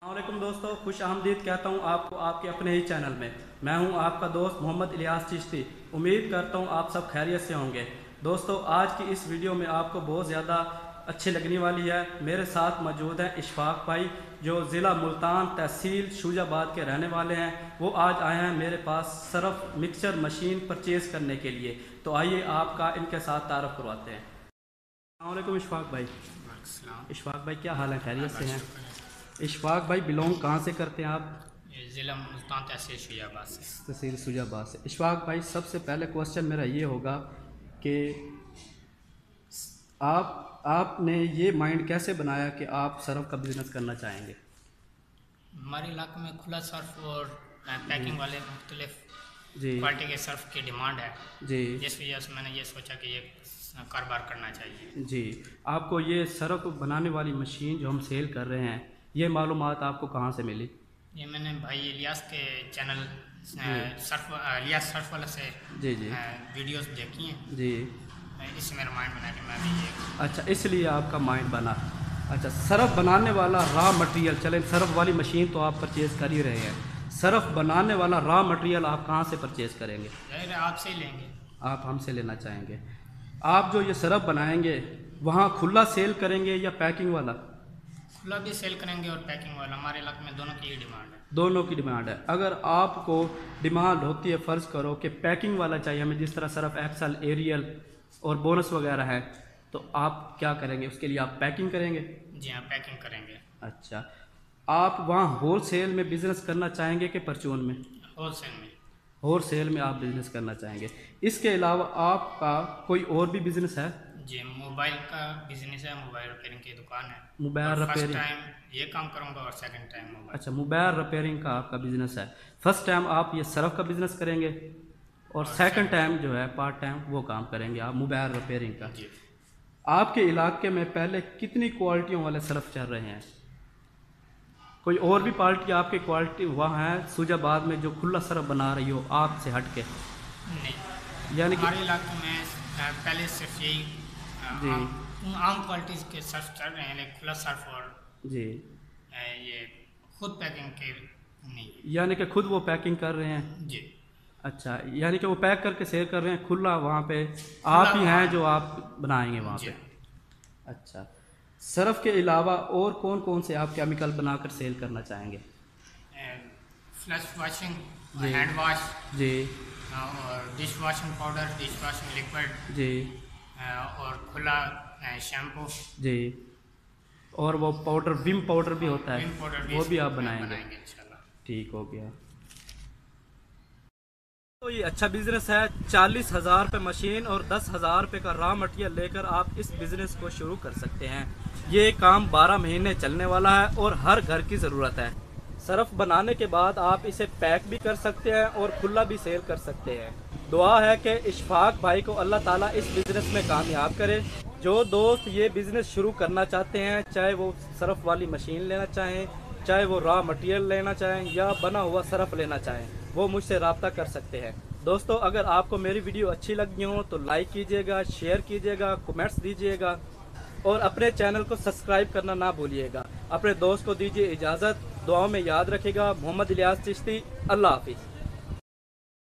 अस्सलामुअलैकुम दोस्तों, खुश आमदीद कहता हूँ आपको आपके अपने ही चैनल में। मैं हूँ आपका दोस्त मोहम्मद इलियास चिश्ती। उम्मीद करता हूँ आप सब खैरियत से होंगे। दोस्तों, आज की इस वीडियो में आपको बहुत ज़्यादा अच्छी लगने वाली है। मेरे साथ मौजूद हैं इशफाक भाई, जो ज़िला मुल्तान तहसील शूजाबाद के रहने वाले हैं। वो आज आए हैं मेरे पास सरफ मिक्सचर मशीन परचेज़ करने के लिए। तो आइए आपका इनके साथ तारफ़ करवाते हैं। अस्सलाम वालेकुम इशफाक भाई। इशफाक भाई, क्या हाल है? खैरियत से हैं? इशफाक भाई, बिलोंग कहाँ से करते हैं आप? ज़िला मुल्तान तहसील शूजाबाद से। तहसील शूजाबाद से। इशफाक भाई, सबसे पहले क्वेश्चन मेरा ये होगा कि आपने ये माइंड कैसे बनाया कि आप सरफ का बिज़नेस करना चाहेंगे? हमारे इलाके में खुला सर्फ और पैकिंग वाले मुख्तलिफ जी क्वालिटी के सर्फ की डिमांड है, जी जिस वजह से मैंने ये सोचा कि ये कारोबार करना चाहिए। जी। आपको ये सरफ बनाने वाली मशीन जो हम सेल कर रहे हैं, ये मालूमात आपको कहाँ से मिली? ये मैंने भाई इलियास के चैनल सर्फ इलियास सर्फ वाला से जी जी वीडियोस देखी हैं। जी। इससे मेरा माइंड बना कि मैं भी ये अच्छा, इसलिए आपका माइंड बना। अच्छा, सरफ बनाने वाला रॉ मटेरियल, चलें सरफ वाली मशीन तो आप परचेज़ कर ही रहे हैं, सरफ बनाने वाला रॉ मटेरियल आप कहाँ से परचेज़ करेंगे? जाहिर है आपसे ही लेंगे। आप हमसे लेना चाहेंगे। आप जो ये सरफ बनाएंगे वहाँ खुला सेल करेंगे या पैकिंग वाला? खुला भी सेल करेंगे और पैकिंग वाला। हमारे इलाके में दोनों की ही डिमांड है। दोनों की डिमांड है। अगर आपको डिमांड होती है, फ़र्ज़ करो कि पैकिंग वाला चाहिए हमें, जिस तरह सरफ एक्सल, एरियल और बोनस वगैरह है, तो आप क्या करेंगे? उसके लिए आप पैकिंग करेंगे? जी हाँ, पैकिंग करेंगे। अच्छा, आप वहाँ होल सेल में बिज़नेस करना चाहेंगे कि परचून में? होलसेल में। होल सेल में आप बिज़नेस करना चाहेंगे। इसके अलावा आपका कोई और भी बिज़नेस है? जी, मोबाइल का बिजनेस है, मोबाइल रिपेयरिंग की दुकान है। Mobile first repairing? टाइम ये काम करूंगा और सेकंड टाइम मोबाइल। अच्छा, मोबाइल रिपेयरिंग का आपका बिज़नेस है। फर्स्ट टाइम आप ये सरफ का बिज़नेस करेंगे और सेकंड टाइम जो है पार्ट टाइम वो काम करेंगे आप मोबाइल रिपेयरिंग का। जी। आपके इलाके में पहले कितनी क्वालिटियों वाले सरफ चल रहे हैं? कोई और भी पार्टी आपके क्वालिटी वहाँ है शूजाबाद में जो खुला सरफ बना रही हो आपसे हट के? नहीं, यानी कि हमारे इलाके में पहले सिर्फ यही जी आम क्वालिटीज़ के सर्फ चल रहे हैं, लेकिन खुला सर्फ और जी, ये खुद पैकिंग के नहीं। यानी कि खुद वो पैकिंग कर रहे हैं? जी। अच्छा, यानी कि वो पैक करके सेल कर रहे हैं, खुला वहाँ पे आप ही हैं जो आप बनाएंगे वहाँ जी। पे? अच्छा, सरफ के अलावा और कौन कौन से आप केमिकल बनाकर सेल करना चाहेंगे? फ्लश वॉशिंग, जी। हैंड वॉश जी और dish washing powder, dish washing liquid जी और खुला शैम्पू। जी। और वो पाउडर, विम पाउडर भी होता है, विम पाउडर वो भी आप बनाएंगे? बनाएंगे इंशाल्लाह। ठीक हो गया। तो ये अच्छा बिजनेस है। 40,000 रुपये मशीन और 10,000 रुपये का रॉ मटेरियल लेकर आप इस बिज़नेस को शुरू कर सकते हैं। ये काम 12 महीने चलने वाला है और हर घर की ज़रूरत है। सरफ बनाने के बाद आप इसे पैक भी कर सकते हैं और खुला भी सेल कर सकते हैं। दुआ है कि इशफाक भाई को अल्लाह ताला इस बिज़नेस में कामयाब करे। जो दोस्त ये बिज़नेस शुरू करना चाहते हैं, चाहे वो सरफ वाली मशीन लेना चाहें, चाहे वो रॉ मटेरियल लेना चाहें या बना हुआ सरफ लेना चाहें, वो मुझसे रब्ता कर सकते हैं। दोस्तों, अगर आपको मेरी वीडियो अच्छी लगी हो तो लाइक कीजिएगा, शेयर कीजिएगा, कमेंट्स दीजिएगा और अपने चैनल को सब्सक्राइब करना ना भूलिएगा। अपने दोस्त को दीजिए इजाज़त। दुआओं में याद रखिएगा। मोहम्मद इलियास चिश्ती। अल्लाह हाफिज़।